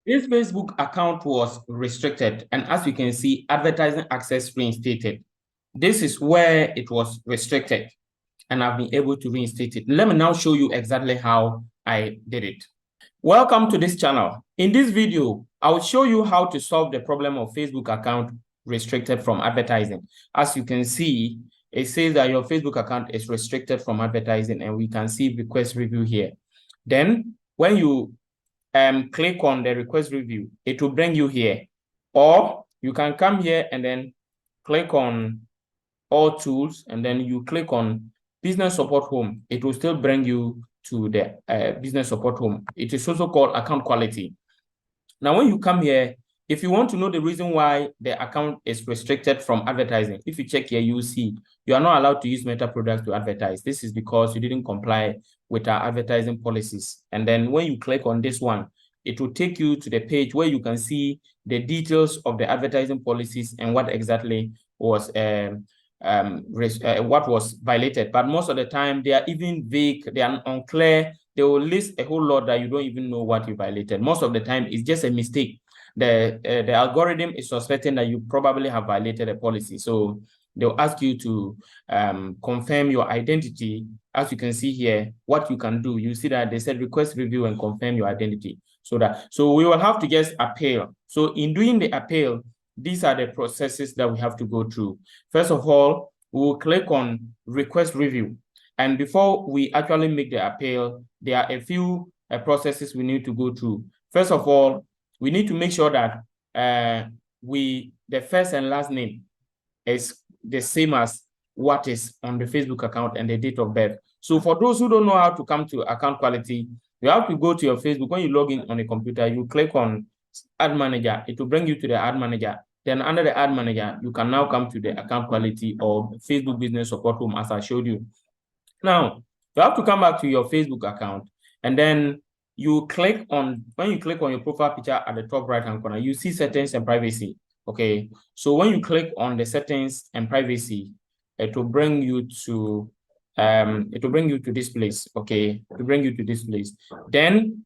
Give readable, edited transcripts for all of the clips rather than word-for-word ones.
This Facebook account was restricted, and as you can see, advertising access reinstated. This is where it was restricted, and I've been able to reinstate it. Let me now show you exactly how I did it. Welcome to this channel. In this video, I will show you how to solve the problem of Facebook account restricted from advertising. As you can see, it says that your Facebook account is restricted from advertising, and we can see request review here. Then when you click on the request review, it will bring you here. Or you can come here and then click on all tools, and then you click on business support home. It will still bring you to the business support home. It is also called account quality. Now, when you come here, if you want to know the reason why the account is restricted from advertising, if you check here, you will see you are not allowed to use Meta products to advertise. This is because you didn't comply with our advertising policies. And then when you click on this one, it will take you to the page where you can see the details of the advertising policies and what exactly was what was violated. But most of the time, they are even vague, they are unclear. They will list a whole lot that you don't even know what you violated. Most of the time, it's just a mistake. The algorithm is suspecting that you probably have violated a policy. So they'll ask you to confirm your identity. As you can see here, what you can do, you see that they said request review and confirm your identity. So we will have to just appeal. So in doing the appeal, these are the processes that we have to go through. First of all, we will click on request review. And before we actually make the appeal, there are a few processes we need to go through. First of all, we need to make sure that the first and last name is the same as what is on the Facebook account and the date of birth. So for those who don't know how to come to account quality, you have to go to your Facebook. When you log in on a computer, you click on Ad Manager. It will bring you to the Ad Manager. Then under the Ad Manager, you can now come to the account quality or Facebook business support home, as I showed you. Now, you have to come back to your Facebook account, and then you click on, when you click on your profile picture at the top right-hand corner, you see settings and privacy. Okay, so when you click on the settings and privacy, it will bring you to this place. Okay, to bring you to this place. Then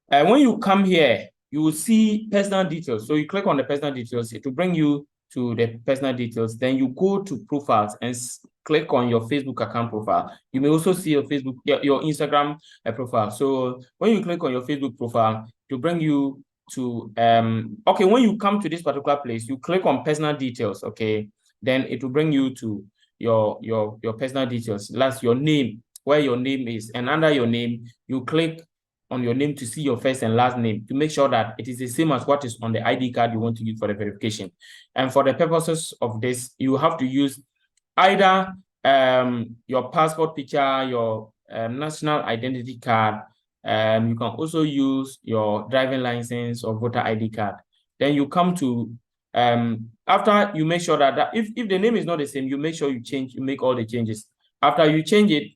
when you come here, you will see personal details. So you click on the personal details, it will bring you to the personal details. Then you go to profiles and click on your Facebook account profile. You may also see your Facebook, your Instagram profile. So when you click on your Facebook profile, to bring you to okay, when you come to this particular place, you click on personal details. Okay, then it will bring you to your personal details. That's your name, where your name is, and under your name, you click on your name to see your first and last name to make sure that it is the same as what is on the ID card you want to use for the verification. And for the purposes of this, you have to use either your passport picture, your national identity card. You can also use your driving license or voter ID card. Then you come to, after you make sure that if the name is not the same, you make sure you make all the changes. After you change it,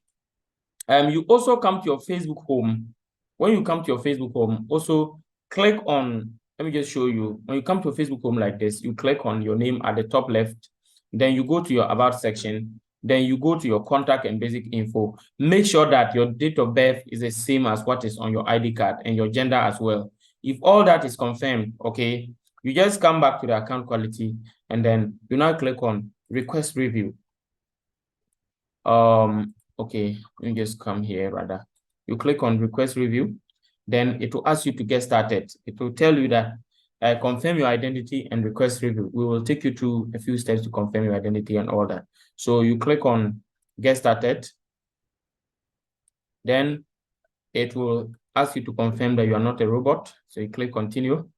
you also come to your Facebook home. When you come to your Facebook home, also click on, let me just show you. When you come to a Facebook home like this, you click on your name at the top left. Then you go to your about section. Then you go to your contact and basic info. Make sure that your date of birth is the same as what is on your ID card and your gender as well. If all that is confirmed, okay, you just come back to the account quality and then you now click on request review. Okay, let me just come here rather. You click on request review, then it will ask you to get started. It will tell you that confirm your identity and request review. We will take you through a few steps to confirm your identity and all that. So you click on get started. Then it will ask you to confirm that you are not a robot. So you click continue.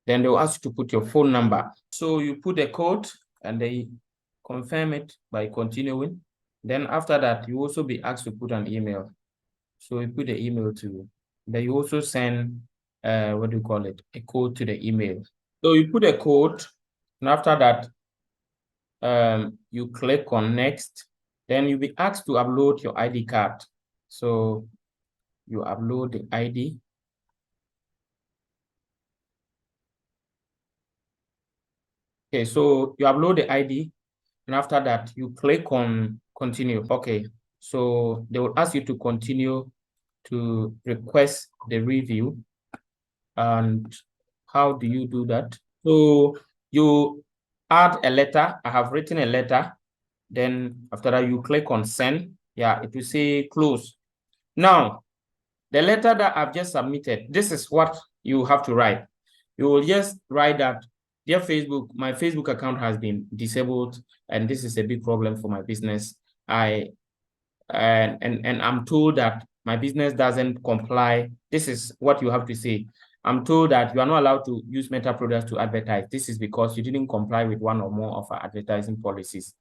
Then they will ask you to put your phone number. So you put a code and they confirm it by continuing. Then after that, you also be asked to put an email. So you put the email to, then you also send, what do you call it? A code to the email. So you put a code, and after that, you click on next. Then you'll be asked to upload your ID card. So you upload the ID. Okay, so you upload the ID, and after that, you click on continue. Okay, so they will ask you to continue to request the review. And how do you do that? So you add a letter. I have written a letter. Then after that, you click on send. Yeah, it will say close. Now, the letter that I've just submitted, this is what you have to write. You will just write that, dear Facebook, my Facebook account has been disabled, and this is a big problem for my business. And I'm told that my business doesn't comply. This is what you have to say. I'm told that you are not allowed to use Meta products to advertise. This is because you didn't comply with one or more of our advertising policies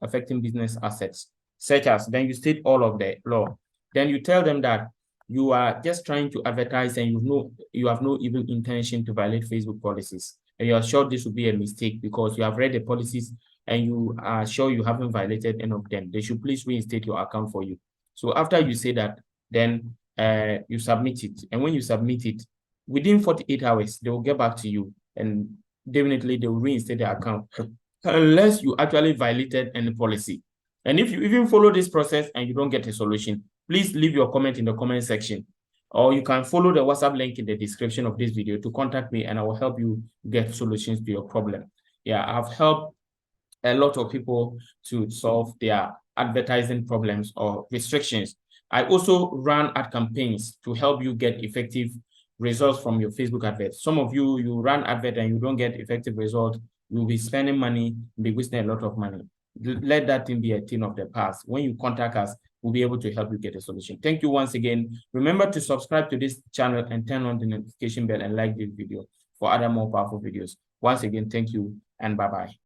affecting business assets, such as, then you state all of the law. Then you tell them that you are just trying to advertise and you have no evil intention to violate Facebook policies. And you are sure this will be a mistake because you have read the policies and you are sure you haven't violated any of them. They should please reinstate your account for you. So after you say that, then you submit it. And when you submit it, within 48 hours, they will get back to you and definitely they will reinstate the account unless you actually violated any policy. And if you even follow this process and you don't get a solution, please leave your comment in the comment section, or you can follow the WhatsApp link in the description of this video to contact me and I will help you get solutions to your problem. Yeah, I've helped a lot of people to solve their advertising problems or restrictions. I also run ad campaigns to help you get effective results from your Facebook adverts. Some of you run advert and you don't get effective results, you'll be spending money, be wasting a lot of money. Let that thing be a thing of the past. When you contact us, we'll be able to help you get a solution. Thank you once again. Remember to subscribe to this channel and turn on the notification bell and like this video for other more powerful videos. Once again, thank you and bye-bye.